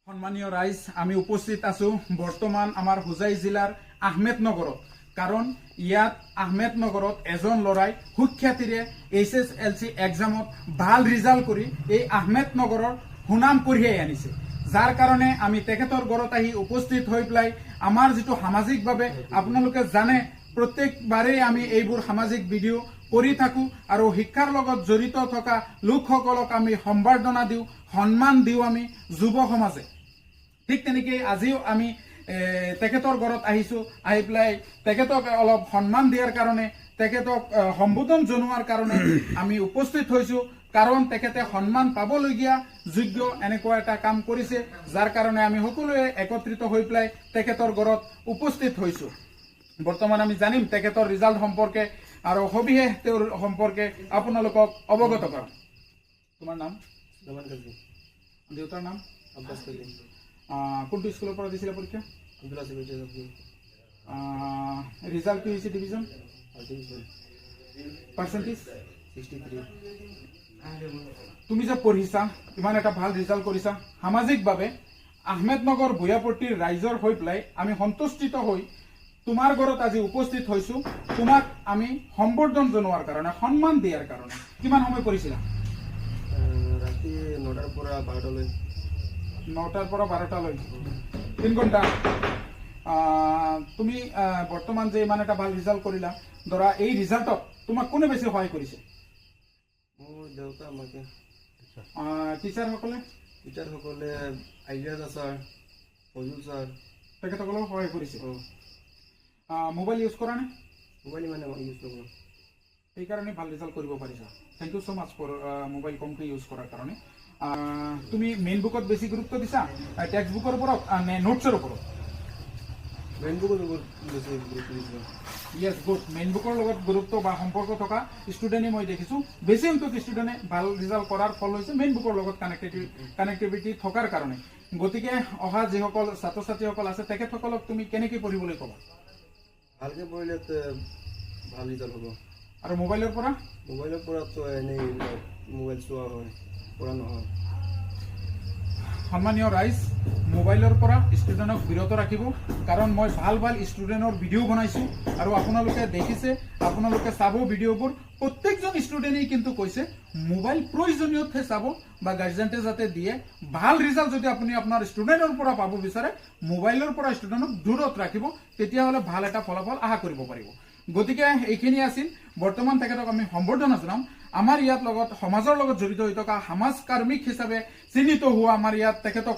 সম্মানীয় ৰাইজ, আমি উপস্থিত আছো বৰ্তমান আমাৰ হোজাই জিলাৰ আহমেদনগৰত। কাৰণ ইয়াত আহমেদনগৰত এজন লৰাই সুখ্যাতিৰে HSLC এক্সামত ভাল ৰিজাল্ট কৰি এই আহমেদনগৰৰ সুনাম কঢ়িয়াই আনিছে। যাৰ কাৰণে আমি তেখেতৰ ঘৰত আহি উপস্থিত হৈ পেলাই আমাৰ যিটো সামাজিকভাৱে আপোনালোকে জানে প্ৰত্যেকবাৰেই আমি এইবোৰ সামাজিক ভিডিঅ' কৰি থাকোঁ আৰু শিক্ষাৰ লগত জড়িত থকা লোকসকলক আমি সম্বৰ্ধনা দিওঁ, সন্মান দিওঁ আমি যুৱ সমাজে। ঠিক তেনেকৈ আজিও আমি তেখেতৰ ঘৰত আহিছোঁ, আহি পেলাই তেখেতক অলপ সন্মান দিয়াৰ কাৰণে, তেখেতক সম্বোধন জনোৱাৰ কাৰণে আমি উপস্থিত হৈছোঁ। কাৰণ তেখেতে সন্মান পাবলগীয়া যোগ্য এনেকুৱা এটা কাম কৰিছে, যাৰ কাৰণে আমি সকলোৱে একত্ৰিত হৈ পেলাই তেখেতৰ ঘৰত উপস্থিত হৈছোঁ। বৰ্তমান আমি জানিম তেখেতৰ ৰিজাল্ট সম্পৰ্কে আৰু সবিশেষ তেওঁৰ সম্পৰ্কে আপোনালোকক অৱগত কৰাম। তোমাৰ নাম? দেউতাৰ নাম? কোনটো স্কুলৰ পৰা দিছিলে পৰীক্ষা? ৰিজাল্ট কি হৈছে? Division percentage 63। তুমি যে পঢ়িছা, ইমান এটা ভাল ৰিজাল্ট কৰিছা, সামাজিকভাৱে আহমেদনগৰ ভূঞাপট্টিৰ ৰাইজৰ হৈ পেলাই আমি সন্তুষ্টিত হৈ তোমাৰ ঘৰত আজি উপস্থিত হৈছো। তোমাক আমি সম্বৰ্ধন জনোৱাৰ কাৰণে, সন্মান দিয়াৰ কাৰণে। কিমান সময় কৰিছিলা? ৰাতি 9টাৰ পৰা 12টালৈ। 9টাৰ পৰা 12টালৈ 3 ঘণ্টা। তুমি বৰ্তমান যে ইমান এটা ভাল ৰিজাল্ট কৰিলা, ধৰা এই ৰিজাল্টত তোমাক কোনে বেছি সহায় কৰিছে? মোৰ দেউতা, মাকে। টিচাৰসকলে? টিচাৰসকলে আইডিয়াজা ছাৰ, ফজুল ছাৰ, তেখেতসকলেও সহায় কৰিছে। মোবাইল ইউজ কৰা নে? মোবাইল ইমান ইউজ নকৰোঁ। সেইকাৰণে ভাল ৰিজাল্ট কৰিব পাৰিছা। Thank you so' much for mobile কমকৈ ইউজ কৰাৰ কাৰণে। তুমি মেইন বুকত বেছি গুৰুত্ব দিছা, টেক্সট বুকৰ ওপৰত নে নোটছৰ ওপৰত? মেইন বুকৰ লগত বেছি গুৰুত্ব দিছিলোঁ। Yes, good. মেইন বুকৰ লগত গুৰুত্ব বা সম্পৰ্ক থকা ষ্টুডেণ্টে মই দেখিছোঁ। বেছি সংখ্যক ষ্টুডেণ্টে ভাল ৰিজাল্ট কৰাৰ ফল হৈছে মেইন বুকৰ লগত কানেক্টিভিটি থকাৰ কাৰণে। গতিকে অহা যিসকল ছাত্ৰ ছাত্ৰীসকল আছে তেখেতসকলক তুমি কেনেকৈ পঢ়িবলৈ ক'বা? ভালকৈ পঢ়িলে ভাল ৰিজাল্ট হ'ব। আৰু মোবাইলৰ পৰা? মোবাইলৰ পৰাতো এনেই মোবাইল চোৱা হয়, পঢ়া নহয়। সন্মানীয় ৰাইজ, মোবাইলৰ পৰা ষ্টুডেণ্টক বিৰত ৰাখিব। কাৰণ মই ভাল ভাল ষ্টুডেণ্টৰ ভিডিঅ' বনাইছোঁ আৰু আপোনালোকে দেখিছে, আপোনালোকে চাব ভিডিঅ'বোৰ। প্ৰত্যেকজন ষ্টুডেণ্টেই কিন্তু কৈছে মোবাইল প্ৰয়োজনীয়তহে চাব বা গাৰ্জেণ্টে যাতে দিয়ে। ভাল ৰিজাল্ট যদি আপুনি আপোনাৰ ষ্টুডেণ্টৰ পৰা পাব বিচাৰে, মোবাইলৰ পৰা ষ্টুডেণ্টক দূৰত ৰাখিব, তেতিয়াহ'লে ভাল এটা ফলাফল আশা কৰিব পাৰিব। গতিকে এইখিনি আছিল। বৰ্তমান তেখেতক আমি সম্বৰ্ধনা জনাম। আমাৰ ইয়াত লগত সমাজৰ লগত জড়িত হৈ থকা সমাজ কাৰ্মিক হিচাপে চিহ্নিত হোৱা আমাৰ ইয়াত তেখেতক